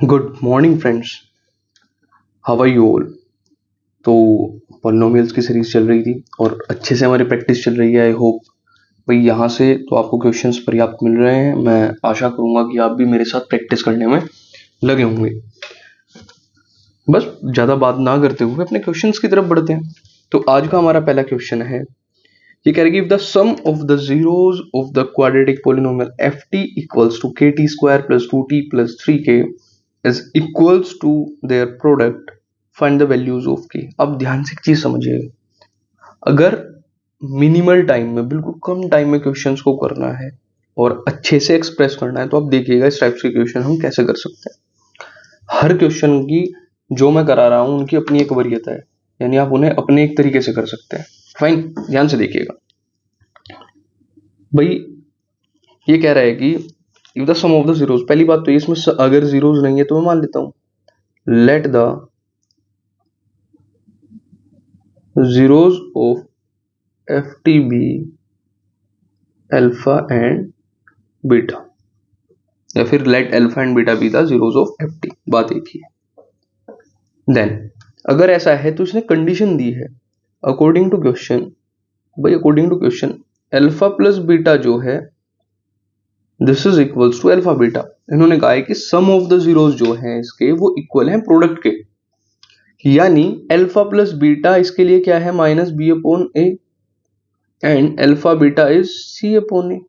Good morning friends, how are you all. तो पॉलिनोमियल्स की सीरीज चल रही थी और अच्छे से हमारी प्रैक्टिस चल रही है। आई होप भाई यहाँ से तो आपको क्वेश्चंस पर्याप्त मिल रहे हैं। मैं आशा करूँगा कि आप भी मेरे साथ प्रैक्टिस करने में लगे होंगे। बस ज़्यादा बात ना करते हुए अपने क्वेश्चंस की तरफ बढ़ते हैं। तो आज का हमारा पहला क्वेश्चन है, ये कह रहे कि if the sum of the zeros of the quadratic polynomial ft equals to kt square plus 2t plus 3k is equals to their product, find the values of k। अब ध्यान से एक चीज समझिएगा, अगर मिनिमल टाइम में, बिल्कुल कम time में क्वेश्चंस को करना है और अच्छे से एक्सप्रेस करना है तो आप देखिएगा इस टाइप के क्वेश्चन हम कैसे कर सकते हैं। हर क्वेश्चन की जो मैं करा रहा हूं उनकी अपनी एक वरीयता है, यानी आप उन्हें अपने एक तरीके से कर सकते हैं। फाइन, ध्यान से देखिएगा भाई। ये कह रहा है कि if the sum of the zeros, पहली बात तो इसमें अगर जीरोस नहीं है तो मैं मान लेता हूं let the zeros of f t be alpha and beta, या फिर let alpha and beta be the zeros of f t. बात एक ही है। देन अगर ऐसा है तो इसने कंडीशन दी है अकॉर्डिंग टू क्वेश्चन। भाई according to question alpha plus beta जो है this is equals to alpha beta. इन्होंने कहा है कि सम ऑफ द जीरोस जो हैं इसके वो इक्वल हैं प्रोडक्ट के, यानी अल्फा प्लस बीटा इसके लिए क्या है, minus b upon a, and alpha beta is c upon a.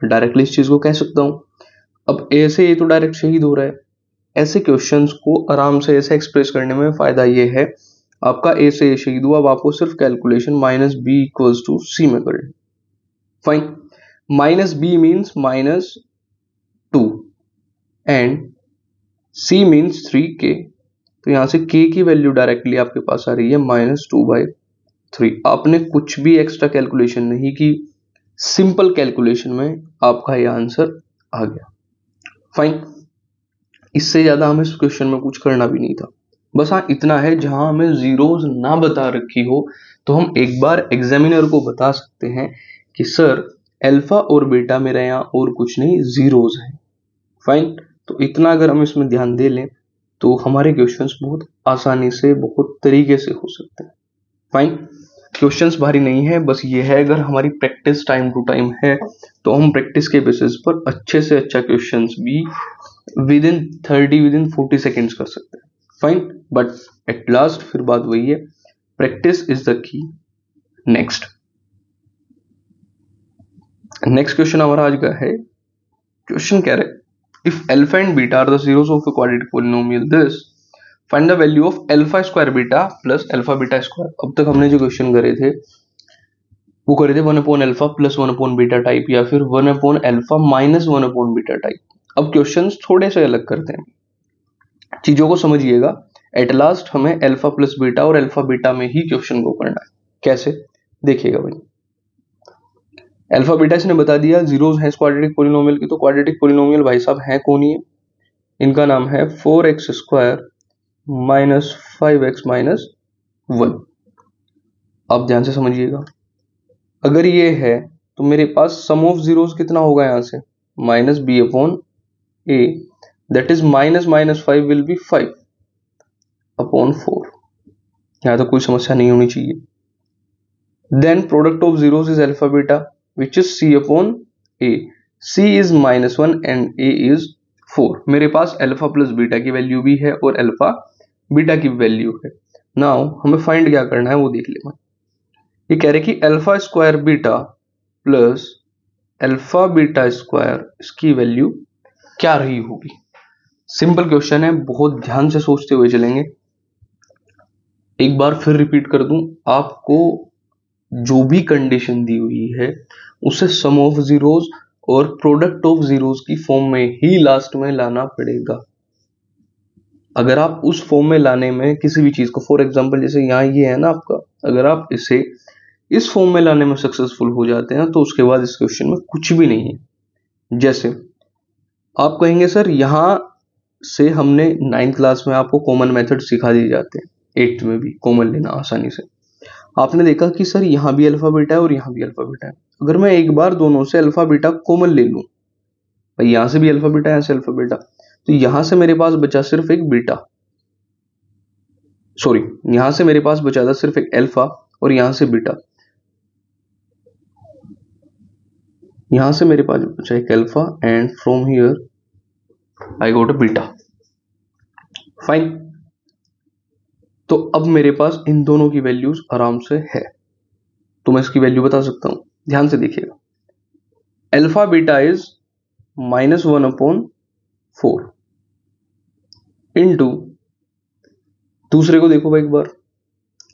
Directly इस चीज को कह सकता हूं। अब ए से ए तो डायरेक्ट शहीद हो रहा है। ऐसे क्वेश्चंस को आराम से ऐसे एक्सप्रेस करने में फायदा ये है, आपका ए से ए शहीद हुआ, अब आपको सिर्फ calculation minus B equals to C में करनी। Fine, minus B means minus 2 and c means 3k, तो यहां से k की वैल्यू डायरेक्टली आपके पास आ रही है -2/3। आपने कुछ भी एक्स्ट्रा कैलकुलेशन नहीं की, सिंपल कैलकुलेशन में आपका ये आंसर आ गया। फाइन, इससे ज्यादा हमें इस क्वेश्चन में कुछ करना भी नहीं था। बस हाँ इतना है, जहां हमें जीरोज ना बता रखी हो तो हम एक बार एग्जामिनर को बता सकते हैं कि सर अल्फा और बीटा मेरे यहाँ और कुछ नहीं, जीरोज हैं। फाइन, तो इतना अगर हम इसमें ध्यान दे लें तो हमारे क्वेश्चंस बहुत आसानी से, बहुत तरीके से हो सकते हैं। फाइन, क्वेश्चंस भारी नहीं है, बस ये है अगर हमारी प्रैक्टिस टाइम टू टाइम है तो हम प्रैक्टिस के बेसिस पर अच्छे से अच्छा क्वेश्चंस भी विद इन 40 सेकेंड्स कर सकते हैं। फाइन, बट एट लास्ट फिर बात वही है, practice is the key. Next question हमारा आज का है, क्वेश्चन कह रहे if alpha and beta are the zeros of a quadratic polynomial this, find the value of alpha square beta plus alpha beta square। अब तक हमने जो क्वेश्चन करे थे वो करे थे 1 upon alpha plus 1 upon beta type, या फिर 1 upon alpha minus 1 upon beta type. अब क्वेश्चंस थोड़े से अलग करते हैं, चीजों को समझिएगा। एट लास्ट हमें अल्फा प्लस बीटा और अल्फा बीटा में ही क्वेश्चन को करना है। कैसे, देखिएगा भाई। अल्फा बीटा इसने बता दिया, जीरोस हैं क्वाड्रेटिक पोलिनोमियल की, तो क्वाड्रेटिक पोलिनोमियल भाई साहब हैं कौन ही है, इनका नाम है 4x square minus 5x minus 1। आप ध्यान से समझिएगा, अगर ये है तो मेरे पास सम ऑफ जीरोस कितना होगा, यहां से minus b upon a, that is minus minus 5 will be 5 upon 4। यहां तो कोई समस्या नहीं होनी चाहिए। Then product of zeros is alpha beta which is c upon a, c is -1 and a is 4। मेरे पास अल्फा प्लस बीटा की value भी है और अल्फा बीटा की वैल्यू है। नाउ हमें फाइंड क्या करना है वो देख लेना। ये कह रहे कि alpha square beta plus alpha beta square, इसकी वैल्यू क्या रही होगी। सिंपल क्वेश्चन है, बहुत ध्यान से सोचते हुए चलेंगे। एक बार फिर रिपीट कर दूं, आपको जो भी कंडीशन दी हुई है उसे सम ऑफ जीरोस और प्रोडक्ट ऑफ जीरोस की फॉर्म में ही लास्ट में लाना पड़ेगा। अगर आप उस फॉर्म में लाने में किसी भी चीज को, फॉर एग्जांपल जैसे यहाँ ये है ना आपका, अगर आप इसे इस फॉर्म में लाने में सक्सेसफुल हो जाते हैं तो उसके बाद इस क्वेश्चन में कुछ भी नहीं है। जैसे आप कहेंगे सर यहां से हमने 9th क्लास में आपको कॉमन मेथड सिखा दिए जाते हैं, 8th में भी कॉमन लेना आसानी से। आपने देखा कि सर यहाँ भी अल्फा बीटा है और यहाँ भी अल्फा बीटा है, अगर मैं एक बार दोनों से अल्फा बीटा कॉमन ले लूं, भाई यहाँ से भी अल्फा बीटा, यहाँ से अल्फा बीटा, तो यहां से मेरे पास बचा सिर्फ एक बीटा, सॉरी यहां से मेरे पास बचा था सिर्फ एक अल्फा और यहां से बीटा, यहां से मेरे पास बचा एक alpha and from here I got a beta. Fine. तो अब मेरे पास इन दोनों की वैल्यूज आराम से है, तो मैं इसकी वैल्यू बता सकता हूं। ध्यान से देखिएगा, अल्फा बीटा इज -1/4 इंटू, दूसरे को देखो भाई एक बार,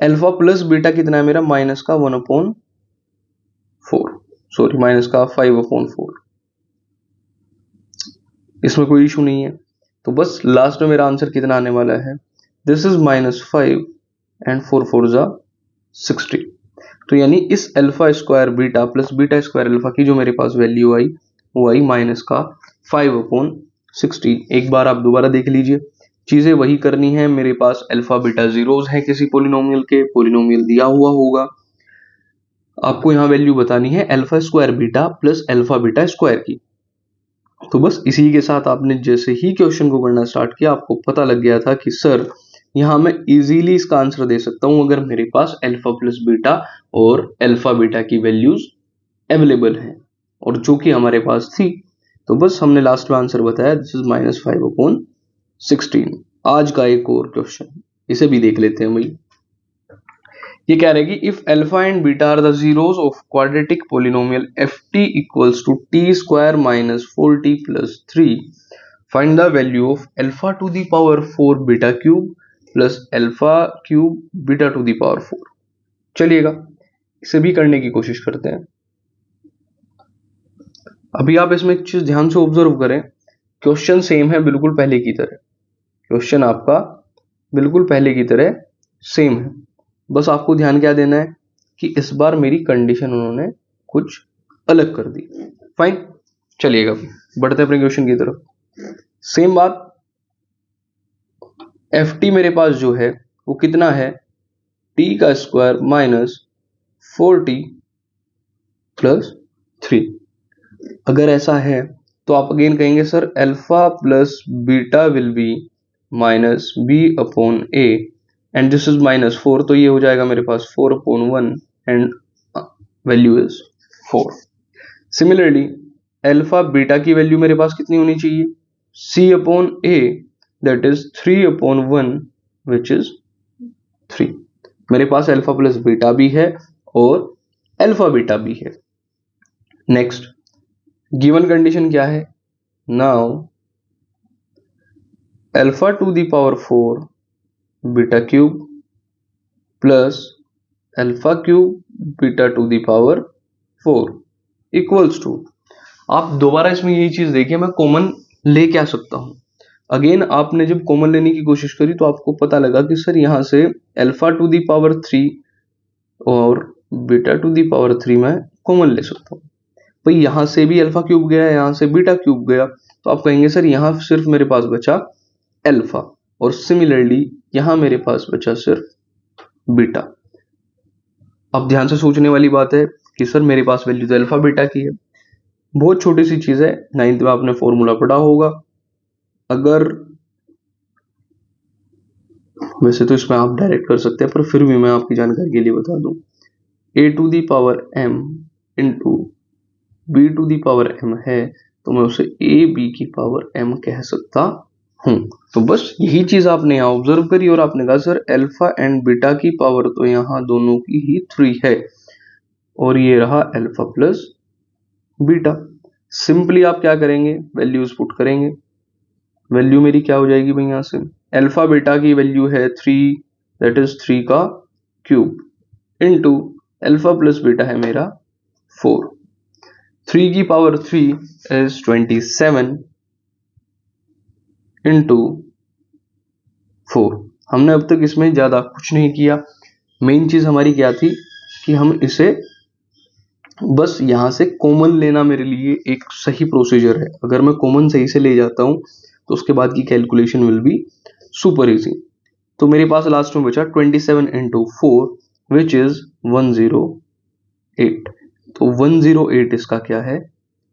अल्फा प्लस बीटा कितना है मेरा, -1/4, सॉरी -5/4। इसमें कोई इशू नहीं है, तो बस लास्ट में मेरा आंसर कितना आने वाला है, दिस इज -5 एंड 4 4 जा 60। तो यानी इस alpha square beta plus beta square alpha की जो मेरे पास वैल्यू आई वो आई -5/60। एक बार आप दोबारा देख लीजिए, चीजें वही करनी है। मेरे पास अल्फा बीटा जीरोस है किसी पोलिनोमियल के, पोलिनोमियल दिया हुआ होगा, आपको यहाँ वैल्यू बतानी है alpha square beta plus alpha beta square की। तो बस इसी के साथ आपने जैसे ही क्वेश्चन को करना स्टार्ट किया, आपको पता लग गया था कि सर यहाँ मैं इजीली इसका आंसर दे सकता हूं अगर मेरे पास अल्फा प्लस बीटा और अल्फा बीटा की वैल्यूज अवेलेबल हैं, और जो कि हमारे पास थी। तो बस हमने लास्ट में आंसर बताया, दिस इज -5/16। आज का एक और क्वेश्चन, इसे भी देख लेते हैं भाई। ये कह रहे हैं कि if alpha and beta are the zeros of quadratic polynomial ft equals to t square minus 4t plus 3, find the value of alpha to the power 4 beta cube plus alpha cube beta to the power 4। चलिएगा इसे भी करने की कोशिश करते हैं। अभी आप इसमें एक चीज ध्यान से ऑब्जर्व करें, क्वेश्चन सेम है बिल्कुल पहले की तरह, क्वेश्चन आपका बिल्कुल पहले की तरह सेम है। बस आपको ध्यान क्या देना है कि इस बार मेरी कंडीशन उन्होंने कुछ अलग कर दी। फाइन, चलिएगा बढ़ते हैं अपने क्वेश्चन की तरफ। सेम बात, ft मेरे पास जो है वो कितना है, t का स्क्वायर माइनस 4t प्लस 3। अगर ऐसा है तो आप अगेन कहेंगे sir alpha plus beta will be minus b/a and this is -4, तो ये हो जाएगा मेरे पास 4/1 and value is 4। Similarly alpha beta की वैल्यू मेरे पास कितनी होनी चाहिए, c/a that is 3/1 which is 3। मेरे पास अल्फा प्लस बीटा भी है और अल्फा बीटा भी है। नेक्स्ट गिवन कंडीशन क्या है, now alpha to the power 4 beta cube plus alpha cube beta to the power 4 equals to, आप दोबारा इसमें यही चीज देखिए, मैं कॉमन ले क्या सकता हूं। अगेन आपने जब कॉमन लेने की कोशिश करी तो आपको पता लगा कि सर यहां से अल्फा टू द पावर 3 और बीटा टू द पावर 3 मैं कॉमन ले सकता हूं। भाई यहां से भी अल्फा क्यूब गया, यहां से बीटा क्यूब गया, तो आप कहेंगे सर यहां सिर्फ मेरे पास बचा अल्फा, और सिमिलरली यहां मेरे पास बचा सिर्फ बीटा। अब ध्यान से सोचने वाली बात है कि सर मेरे पास वैल्यू तो अल्फा बीटा की है, बहुत छोटी सी चीज है, 9th में आपने फॉर्मूला पढ़ा होगा। अगर वैसे तो इसमें आप डायरेक्ट कर सकते हैं, पर फिर भी मैं आपकी जानकारी के लिए बता दूं, a to the power m into b to the power m है, तो मैं उसे a b की पावर m कह सकता हूं। तो बस यही चीज आपने यहाँ ऑब्जर्व करी और आपने कहा सर अल्फा एंड बीटा की पावर तो यहाँ दोनों की ही 3 है, और ये रहा अल्फा प्लस बीटा। सिंपली आप क्या करेंगे, वैल्यूज पुट करेंगे। वैल्यू मेरी क्या हो जाएगी भाई, यहां से अल्फा बीटा की वैल्यू है 3, दैट इज 3 का cube into alpha plus beta है मेरा 4। 3 की पावर 3 इज 27 इंटू 4। हमने अब तक इसमें ज्यादा कुछ नहीं किया, मेन चीज हमारी क्या थी कि हम इसे बस यहां से कॉमन लेना मेरे लिए एक सही प्रोसीजर है। अगर मैं कॉमन सही से ले जाता हूं तो उसके बाद की calculation will be super easy. तो मेरे पास लास्ट में बचा 27 इंटू 4 विच इज 108। तो 108 इसका क्या है,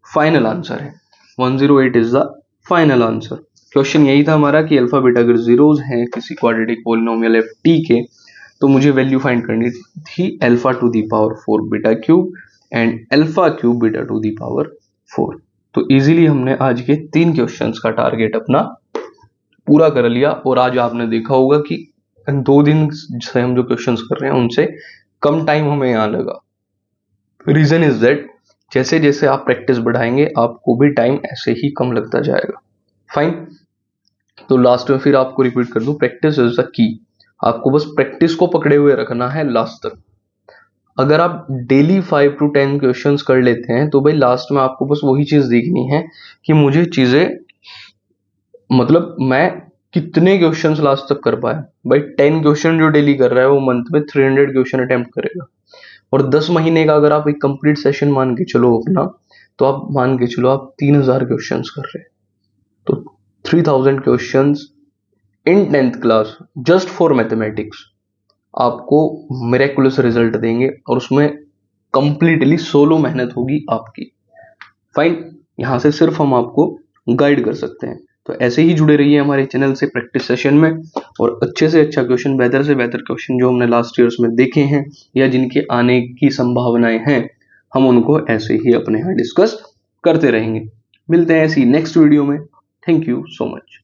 फाइनल आंसर है। 108 is the final answer. Question यही था हमारा कि अल्फा बीटा अगर जीरोज हैं किसी क्वाड्रेटिक पॉलिनोमियल एफ टी के, तो मुझे वैल्यू फाइंड करनी थी alpha to the power 4 beta cube and alpha cube beta to the power 4। तो इजीली हमने आज के 3 क्वेश्चंस का टारगेट अपना पूरा कर लिया। और आज आपने देखा होगा कि 2 दिन से हम जो क्वेश्चंस कर रहे हैं उनसे कम टाइम हमें यहाँ लगा। रीजन इज दैट जैसे जैसे आप प्रैक्टिस बढ़ाएंगे आपको भी टाइम ऐसे ही कम लगता जाएगा। फाइन, तो लास्ट में फिर आपको रिपीट कर दूं, प्रैक्टिस इज द की। आपको बस प्रैक्टिस को पकड़े हुए रखना है लास्ट तक। अगर आप डेली 5 to 10 क्वेश्चंस कर लेते हैं तो भाई लास्ट में आपको बस वही चीज देखनी है कि मुझे चीजें मतलब मैं कितने क्वेश्चंस लास्ट तक कर पाया। भाई 10 क्वेश्चन जो डेली कर रहा है वो मंथ में 300 क्वेश्चन अटेम्प्ट करेगा। और 10 महीने का अगर आप एक कंप्लीट सेशन मान के चलो अपना, तो आप मान के चलो आप 3000 क्वेश्चंस कर रहे हैं, तो 3000 questions in 10th class just for mathematics आपको मिरेकुलस रिजल्ट देंगे। और उसमें कंप्लीटली सोलो मेहनत होगी आपकी। फाइन, यहां से सिर्फ हम आपको गाइड कर सकते हैं। तो ऐसे ही जुड़े रहिए हमारे चैनल से प्रैक्टिस सेशन में, और अच्छे से अच्छा क्वेश्चन, बेहतर से बेहतर क्वेश्चन जो हमने लास्ट ईयर्स में देखे हैं या जिनके आने की संभावनाएं हैं, हम उनको ऐसे ही अपने यहाँ डिस्कस करते रहेंगे। मिलते हैं ऐसी नेक्स्ट वीडियो में। Thank you so much.